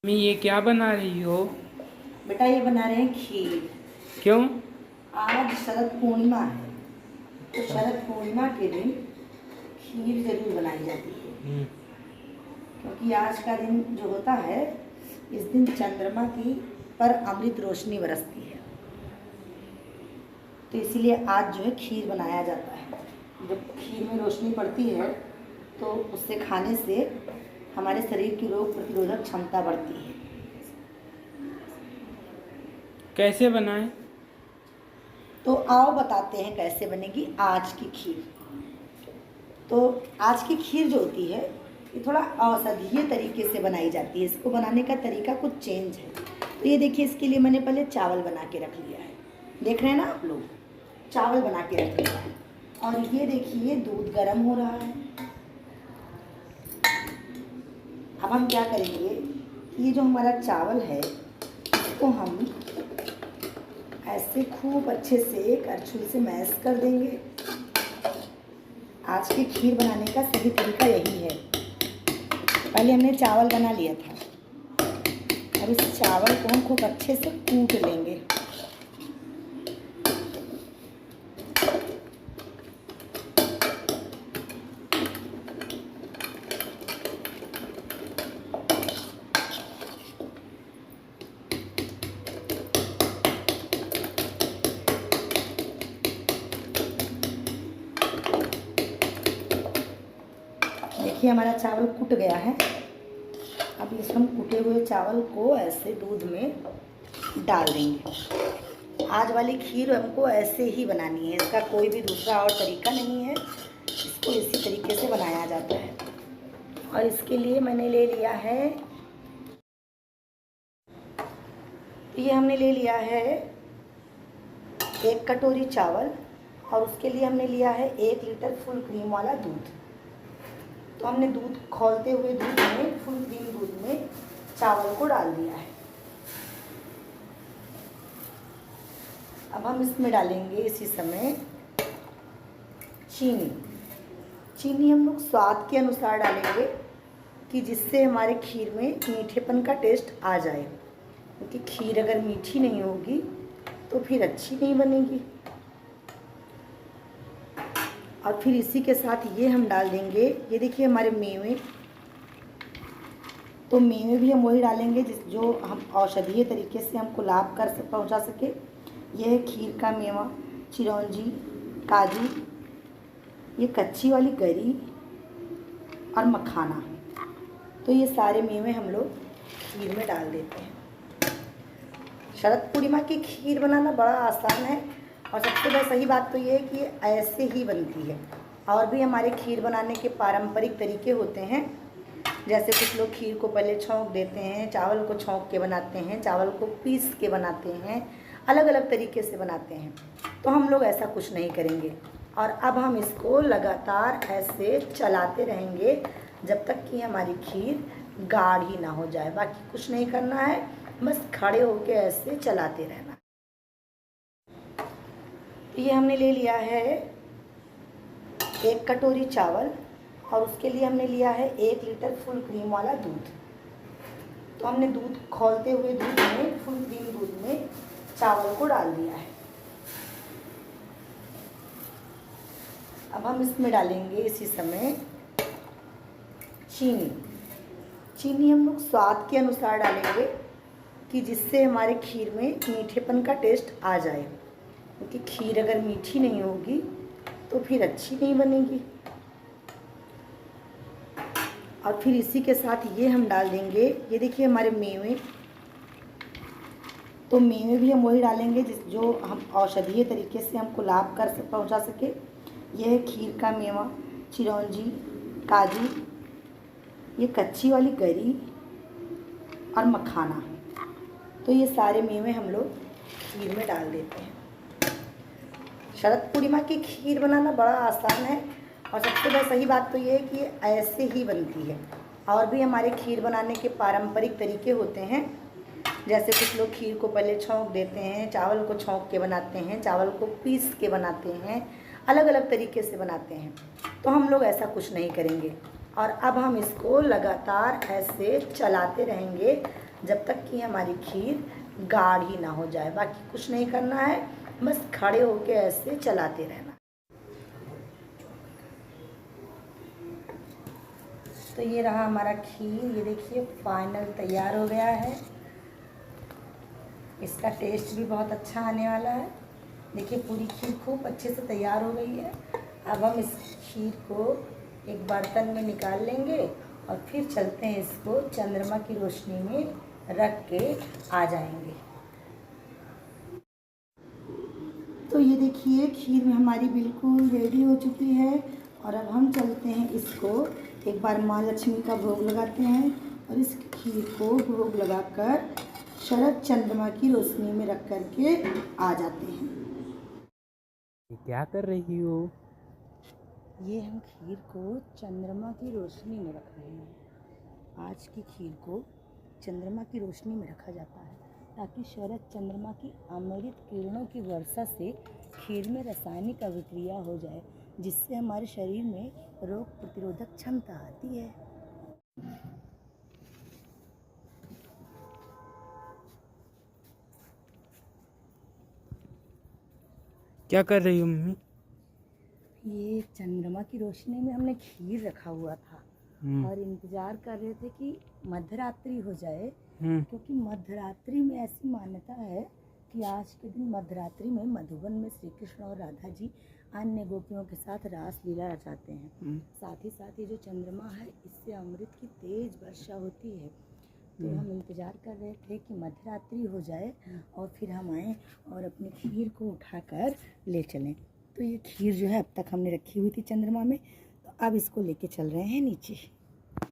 मैं ये क्या बना रही हो? बेटा ये बना रहे हैं खीर। क्यों? आज शरद पूर्णिमा है, तो शरद पूर्णिमा के दिन खीर जरूर बनाई जाती है। क्योंकि आज का दिन जो होता है, इस दिन चंद्रमा की पर अमृत रोशनी बरसती है, तो इसीलिए आज जो है खीर बनाया जाता है। जब खीर में रोशनी पड़ती है तो उससे खाने से हमारे शरीर की रोग प्रतिरोधक क्षमता बढ़ती है। कैसे बनाएं? तो आओ बताते हैं कैसे बनेगी आज की खीर। तो आज की खीर जो होती है ये थोड़ा औषधीय तरीके से बनाई जाती है। इसको बनाने का तरीका कुछ चेंज है। तो ये देखिए, इसके लिए मैंने पहले चावल बना के रख लिया है। देख रहे हैं ना आप लोग, चावल बना के रख लिया है। और ये देखिए दूध गर्म हो रहा है। अब हम क्या करेंगे, ये जो हमारा चावल है इसको हम ऐसे खूब अच्छे से करछुल से मैश कर देंगे। आज की खीर बनाने का सही तरीका यही है। पहले हमने चावल बना लिया था, अब इस चावल को हम खूब अच्छे से कूट लेंगे। देखिए हमारा चावल कूट गया है। अब इस हम कूटे हुए चावल को ऐसे दूध में डाल देंगे। आज वाली खीर हमको ऐसे ही बनानी है, इसका कोई भी दूसरा और तरीका नहीं है। इसको इसी तरीके से बनाया जाता है। और इसके लिए मैंने ले लिया है, ये हमने ले लिया है 1 कटोरी चावल, और उसके लिए हमने लिया है 1 लीटर फुल क्रीम वाला दूध। तो हमने दूध खौलते हुए दूध में, फुल क्रीम दूध में चावल को डाल दिया है। अब हम इसमें डालेंगे इसी समय चीनी। चीनी हम लोग स्वाद के अनुसार डालेंगे, कि जिससे हमारे खीर में मीठेपन का टेस्ट आ जाए। क्योंकि खीर अगर मीठी नहीं होगी तो फिर अच्छी नहीं बनेगी। और फिर इसी के साथ ये हम डाल देंगे, ये देखिए हमारे मेवे। तो मेवे भी हम वही डालेंगे जो हम औषधीय तरीके से हमको लाभ पहुंचा सके। यह है खीर का मेवा, चिरौंजी, काजू, ये कच्ची वाली गरी और मखाना। तो ये सारे मेवे हम लोग खीर में डाल देते हैं। शरद पूर्णिमा की खीर बनाना बड़ा आसान है, और सबसे बड़ी सही बात तो ये है कि ये ऐसे ही बनती है। और भी हमारे खीर बनाने के पारंपरिक तरीके होते हैं। जैसे कुछ लोग खीर को पहले छौंक देते हैं, चावल को छौंक के बनाते हैं, चावल को पीस के बनाते हैं, अलग अलग तरीके से बनाते हैं। तो हम लोग ऐसा कुछ नहीं करेंगे। और अब हम इसको लगातार ऐसे चलाते रहेंगे जब तक कि हमारी खीर गाढ़ी ना हो जाए। बाकी कुछ नहीं करना है, बस खड़े होकर ऐसे चलाते रहना। ये हमने ले लिया है 1 कटोरी चावल, और उसके लिए हमने लिया है 1 लीटर फुल क्रीम वाला दूध। तो हमने दूध खौलते हुए दूध में, फुल क्रीम दूध में चावल को डाल दिया है। अब हम इसमें डालेंगे इसी समय चीनी। चीनी हम लोग स्वाद के अनुसार डालेंगे, कि जिससे हमारे खीर में मीठेपन का टेस्ट आ जाए। क्योंकि खीर अगर मीठी नहीं होगी तो फिर अच्छी नहीं बनेगी। और फिर इसी के साथ ये हम डाल देंगे, ये देखिए हमारे मेवे। तो मेवे भी हम वही डालेंगे जो हम औषधीय तरीके से हमको लाभ पहुंचा सके। यह है खीर का मेवा, चिरौंजी, काजू, ये कच्ची वाली गरी और मखाना। तो ये सारे मेवे हम लोग खीर में डाल देते हैं। शरद पूर्णिमा की खीर बनाना बड़ा आसान है, और सबसे बड़ी सही बात तो ये है कि ये ऐसे ही बनती है। और भी हमारे खीर बनाने के पारंपरिक तरीके होते हैं। जैसे कुछ लोग खीर को पहले छौंक देते हैं, चावल को छौंक के बनाते हैं, चावल को पीस के बनाते हैं, अलग अलग तरीके से बनाते हैं। तो हम लोग ऐसा कुछ नहीं करेंगे। और अब हम इसको लगातार ऐसे चलाते रहेंगे जब तक कि हमारी खीर गाढ़ी ना हो जाए। बाकी कुछ नहीं करना है, बस खड़े होके ऐसे चलाते रहना। तो ये रहा हमारा खीर, ये देखिए फाइनल तैयार हो गया है। इसका टेस्ट भी बहुत अच्छा आने वाला है। देखिए पूरी खीर खूब अच्छे से तैयार हो गई है। अब हम इस खीर को एक बर्तन में निकाल लेंगे और फिर चलते हैं इसको चंद्रमा की रोशनी में रख के आ जाएंगे। तो ये देखिए खीर में हमारी बिल्कुल रेडी हो चुकी है और अब हम चलते हैं इसको एक बार माँ लक्ष्मी का भोग लगाते हैं और इस खीर को भोग लगाकर शरद चंद्रमा की रोशनी में रख कर के आ जाते हैं। ये क्या कर रही हो? ये हम खीर को चंद्रमा की रोशनी में रख रहे हैं। आज की खीर को चंद्रमा की रोशनी में रखा जाता है ताकि शरद चंद्रमा की अमृत किरणों की वर्षा से खीर में रासायनिक अभिक्रिया हो जाए, जिससे हमारे शरीर में रोग प्रतिरोधक क्षमता आती है। क्या कर रही हो मम्मी? ये चंद्रमा की रोशनी में हमने खीर रखा हुआ था और इंतज़ार कर रहे थे कि मध्यरात्रि हो जाए, क्योंकि मध्यरात्रि में ऐसी मान्यता है कि आज के दिन मध्यरात्रि में मधुबन में श्री कृष्ण और राधा जी अन्य गोपियों के साथ रास लीला रचाते हैं। साथ ही साथ ये जो चंद्रमा है इससे अमृत की तेज वर्षा होती है। तो हम इंतज़ार कर रहे थे कि मध्यरात्रि हो जाए और फिर हम आएँ और अपनी खीर को उठाकर ले चलें। तो ये खीर जो है अब तक हमने रखी हुई थी चंद्रमा में, तो अब इसको लेके चल रहे हैं नीचे।